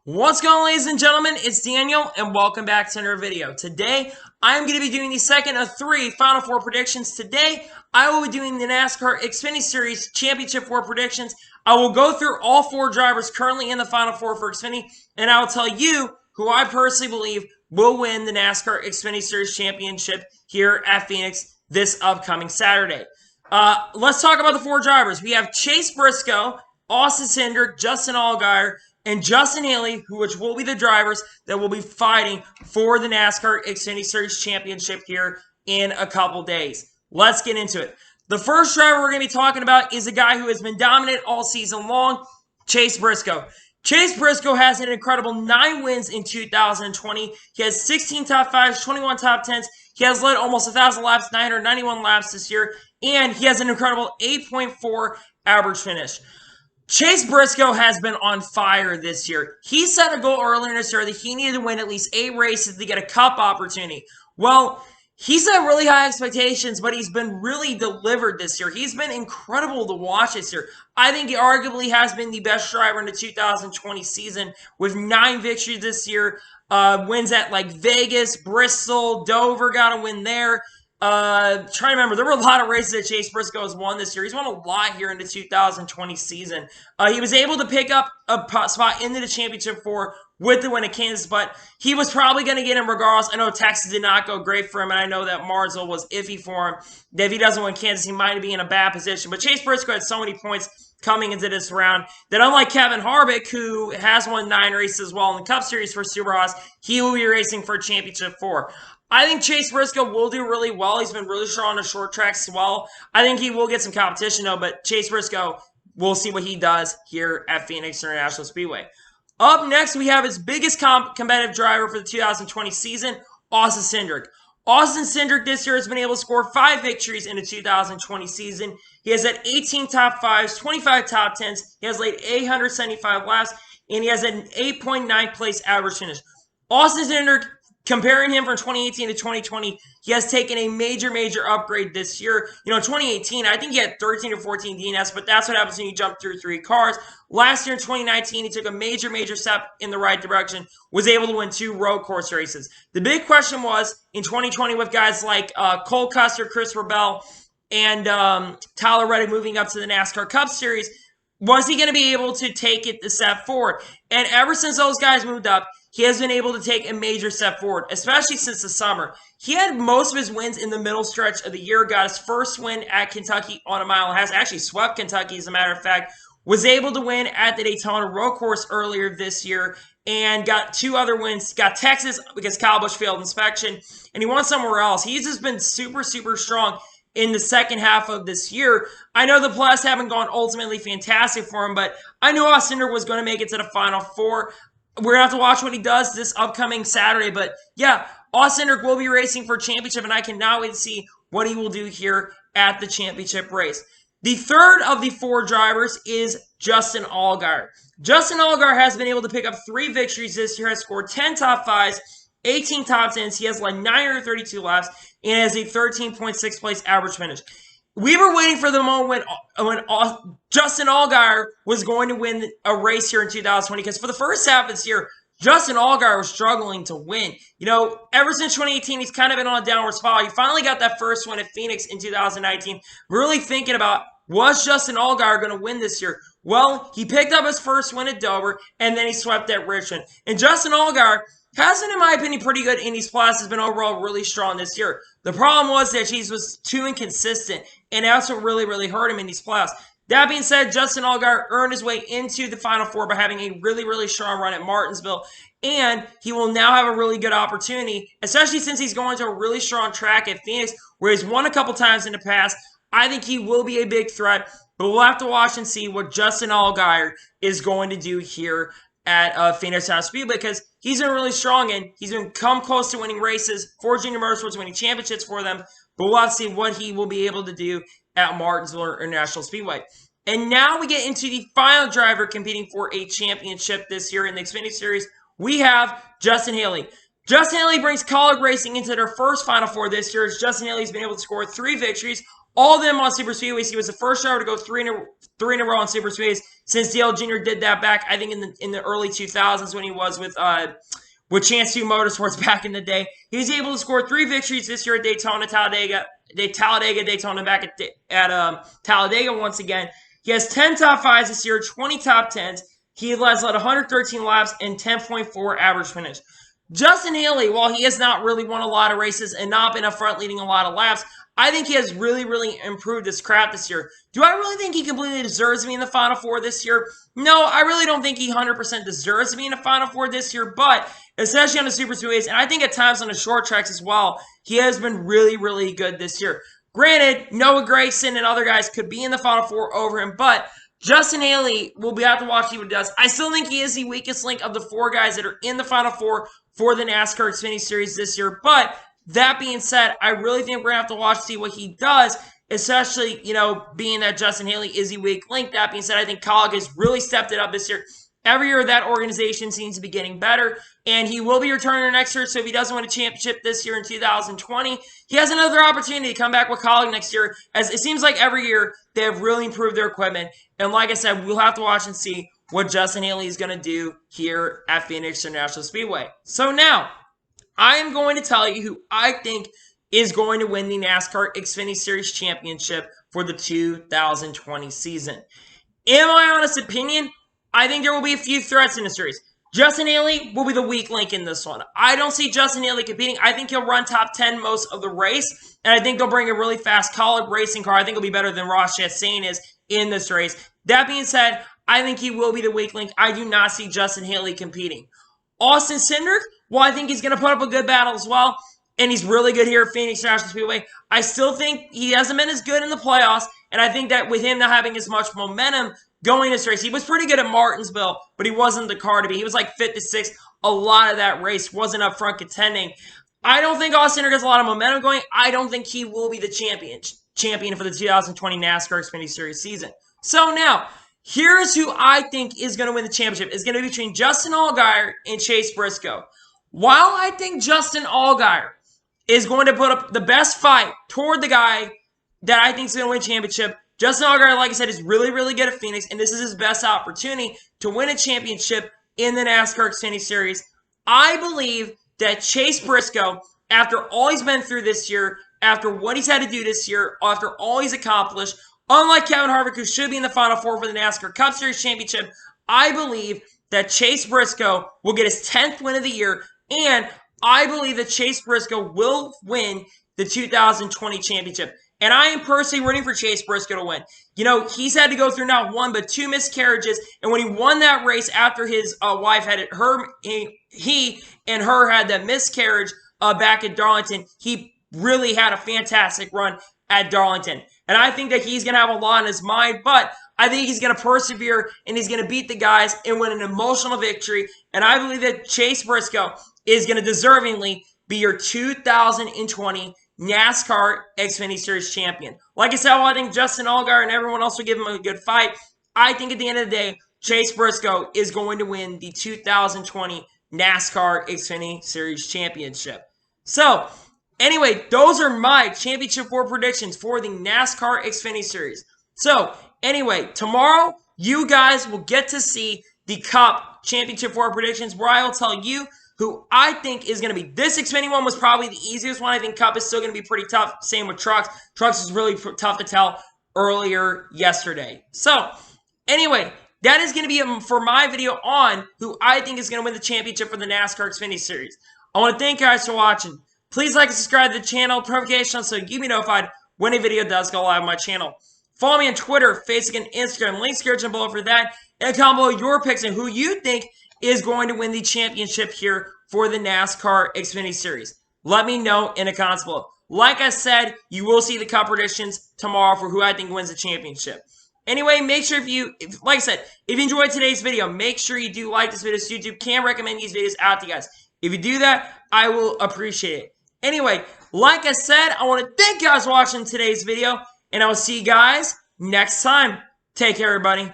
What's going on, ladies and gentlemen? It's Daniel, and welcome back to another video. Today, I'm going to be doing the second of three Final Four predictions. Today, I will be doing the NASCAR Xfinity Series Championship 4 predictions. I will go through all four drivers currently in the Final Four for Xfinity, and I will tell you who I personally believe will win the NASCAR Xfinity Series Championship here at Phoenix this upcoming Saturday. Let's talk about the four drivers. We have Chase Briscoe, Austin Cendrick, Justin Allgair, and Justin Haley, which will be the drivers that will be fighting for the NASCAR Xfinity Series Championship here in a couple days. Let's get into it. The first driver we're going to be talking about is a guy who has been dominant all season long, Chase Briscoe. Chase Briscoe has an incredible 9 wins in 2020. He has 16 top 5s, 21 top 10s. He has led almost 1,000 laps, 991 laps this year, and he has an incredible 8.4 average finish. Chase Briscoe has been on fire this year. He set a goal earlier this year that he needed to win at least 8 races to get a cup opportunity. Well, he set really high expectations, but he's been really delivered this year. He's been incredible to watch this year. I think he arguably has been the best driver in the 2020 season with 9 victories this year. Wins at like Vegas, Bristol, Dover, got a win there. Trying to remember, there were a lot of races that Chase Briscoe has won this year. He's won a lot here in the 2020 season. He was able to pick up a spot into the championship 4 with the win at Kansas, but he was probably going to get him regardless. I know Texas did not go great for him, and I know that Martinsville was iffy for him. That if he doesn't win Kansas, he might be in a bad position. But Chase Briscoe had so many points coming into this round that unlike Kevin Harvick, who has won 9 races as well in the Cup Series for Supercross, he will be racing for championship 4. I think Chase Briscoe will do really well. He's been really strong on the short tracks as well. I think he will get some competition, though, but Chase Briscoe, we'll see what he does here at Phoenix International Speedway. Up next, we have his biggest competitive driver for the 2020 season, Austin Cendrick. Austin Cendrick this year has been able to score 5 victories in the 2020 season. He has had 18 top 5s, 25 top 10s. He has laid 875 laps, and he has an 8.9 place average finish. Austin Cendrick, comparing him from 2018 to 2020, he has taken a major upgrade this year. You know, in 2018, I think he had 13 or 14 DNS, but that's what happens when you jump through 3 cars. Last year in 2019, he took a major step in the right direction, was able to win 2 road course races. The big question was, in 2020 with guys like Cole Custer, Christopher Bell, and Tyler Reddick moving up to the NASCAR Cup Series, was he going to be able to take it the step forward? And ever since those guys moved up, he has been able to take a major step forward, especially since the summer. He had most of his wins in the middle stretch of the year, got his first win at Kentucky on a mile, has actually swept Kentucky, as a matter of fact, was able to win at the Daytona road course earlier this year, and got 2 other wins. Got Texas because Kyle Busch failed inspection, and he won somewhere else. He's just been super strong in the second half of this year. I know the plus haven't gone ultimately fantastic for him, but I knew Austin Cendrick was going to make it to the Final Four. We're going to have to watch what he does this upcoming Saturday. But yeah, Austin Cendrick will be racing for championship, and I cannot wait to see what he will do here at the championship race. The third of the 4 drivers is Justin Allgair. Justin Allgair has been able to pick up 3 victories this year, has scored 10 top 5s, 18 top 10s. He has led 932 laps and has a 13.6 place average finish. We were waiting for the moment when Justin Allgair was going to win a race here in 2020, because for the first half of this year, Justin Allgair was struggling to win. You know, ever since 2018, he's kind of been on a downward spiral. He finally got that first win at Phoenix in 2019. Really thinking about, was Justin Allgair going to win this year? Well, he picked up his first win at Dover, and then he swept at Richmond. And Justin Allgair has been, in my opinion, pretty good in these classes, has been overall really strong this year. The problem was that he was too inconsistent, and that's what really hurt him in these playoffs. That being said, Justin Allgair earned his way into the Final Four by having a really strong run at Martinsville, and he will now have a really good opportunity, especially since he's going to a really strong track at Phoenix, where he's won a couple times in the past. I think he will be a big threat, but we'll have to watch and see what Justin Allgair is going to do here at Phoenix International Speedway, because he's been really strong, and he's been come close to winning races for Junior Motorsports, winning championships for them, but we'll have to see what he will be able to do at Martinsville International Speedway. And now we get into the final driver competing for a championship this year in the Xfinity Series. We have Justin Haley. Justin Haley brings College Racing into their first Final Four this year, as Justin Haley has been able to score 3 victories, all of them on super speedways. He was the first driver to go three in a row on super speedways since Dale Jr. did that back, I think, in the early 2000s when he was with Chance 2 Motorsports back in the day. He was able to score 3 victories this year at Daytona, Talladega, Daytona, back at Talladega once again. He has 10 top 5s this year, 20 top 10s. He has led 113 laps and 10.4 average finish. Justin Haley, while he has not really won a lot of races and not been up front leading a lot of laps, I think he has really, really improved his craft this year. Do I really think he completely deserves to be in the Final Four this year? No, I really don't think he 100% deserves to be in the Final Four this year, but especially on the super speedways, and I think at times on the short tracks as well, he has been really, really good this year. Granted, Noah Gragson and other guys could be in the Final Four over him, but Justin Haley, we'll have to watch what he does. I still think he is the weakest link of the 4 guys that are in the Final Four for the NASCAR Xfinity Series this year. But that being said, I really think we're going to have to watch to see what he does, especially, being that Justin Haley is the weak link. That being said, I think Kaulig has really stepped it up this year. Every year, that organization seems to be getting better, and he will be returning next year, so if he doesn't win a championship this year in 2020, he has another opportunity to come back with Kaulig next year, as it seems like every year they have really improved their equipment, and like I said, we'll have to watch and see what Justin Haley is going to do here at Phoenix International Speedway. So now, I am going to tell you who I think is going to win the NASCAR Xfinity Series Championship for the 2020 season. In my honest opinion, I think there will be a few threats in the series. Justin Haley will be the weak link in this one. I don't see Justin Haley competing. I think he'll run top 10 most of the race, and I think they'll bring a really fast Kaulig racing car. I think it'll be better than Ross Chastain is in this race. That being said, I think he will be the weak link. I do not see Justin Haley competing. Austin Cindric, well, I think he's going to put up a good battle as well, and he's really good here at Phoenix International Speedway. I still think he hasn't been as good in the playoffs, and I think that with him not having as much momentum going this race, he was pretty good at Martinsville, but he wasn't the car to be. He was like 5th to 6th. A lot of that race wasn't up front contending. I don't think Austin Cindric has a lot of momentum going. I don't think he will be the champion for the 2020 NASCAR Xfinity Series season. So now, here's who I think is going to win the championship. It's going to be between Justin Allgaier and Chase Briscoe. While I think Justin Allgaier is going to put up the best fight toward the guy that I think is going to win the championship, Justin Allgaier, like I said, is really, really good at Phoenix, and this is his best opportunity to win a championship in the NASCAR Xfinity Series. I believe that Chase Briscoe, after all he's been through this year, after what he's had to do this year, after all he's accomplished, unlike Kevin Harvick, who should be in the Final Four for the NASCAR Cup Series Championship, I believe that Chase Briscoe will get his 10th win of the year, and I believe that Chase Briscoe will win the 2020 championship. And I am personally rooting for Chase Briscoe to win. He's had to go through not 1, but 2 miscarriages. And when he won that race after his wife had it, he and her had that miscarriage back at Darlington, he really had a fantastic run at Darlington. And I think that he's going to have a lot on his mind, but I think he's going to persevere and he's going to beat the guys and win an emotional victory. And I believe that Chase Briscoe is going to deservingly be your 2020 NASCAR Xfinity Series champion. Like I said, I think Justin Allgaier and everyone else will give him a good fight. I think at the end of the day, Chase Briscoe is going to win the 2020 NASCAR Xfinity Series championship. So, anyway, those are my championship 4 predictions for the NASCAR Xfinity Series. So, anyway, tomorrow, you guys will get to see the Cup championship 4 predictions where I will tell you who I think is going to be. This Xfinity one was probably the easiest one. I think Cup is still going to be pretty tough. Same with Trucks. Trucks is really tough to tell earlier yesterday. So, anyway, that is going to be it for my video on who I think is going to win the championship for the NASCAR Xfinity Series. I want to thank you guys for watching. Please like and subscribe to the channel, turn notifications so you can be notified when a video does go live on my channel. Follow me on Twitter, Facebook, and Instagram. Links here below for that. And comment below your picks and who you think is going to win the championship here for the NASCAR Xfinity Series. Let me know in the comments below. Like I said, you will see the Cup predictions tomorrow for who I think wins the championship. Anyway, make sure like I said, if you enjoyed today's video, make sure you do like this video so YouTube can recommend these videos out to you guys. If you do that, I will appreciate it. Anyway, like I said, I want to thank you guys for watching today's video, and I will see you guys next time. Take care, everybody.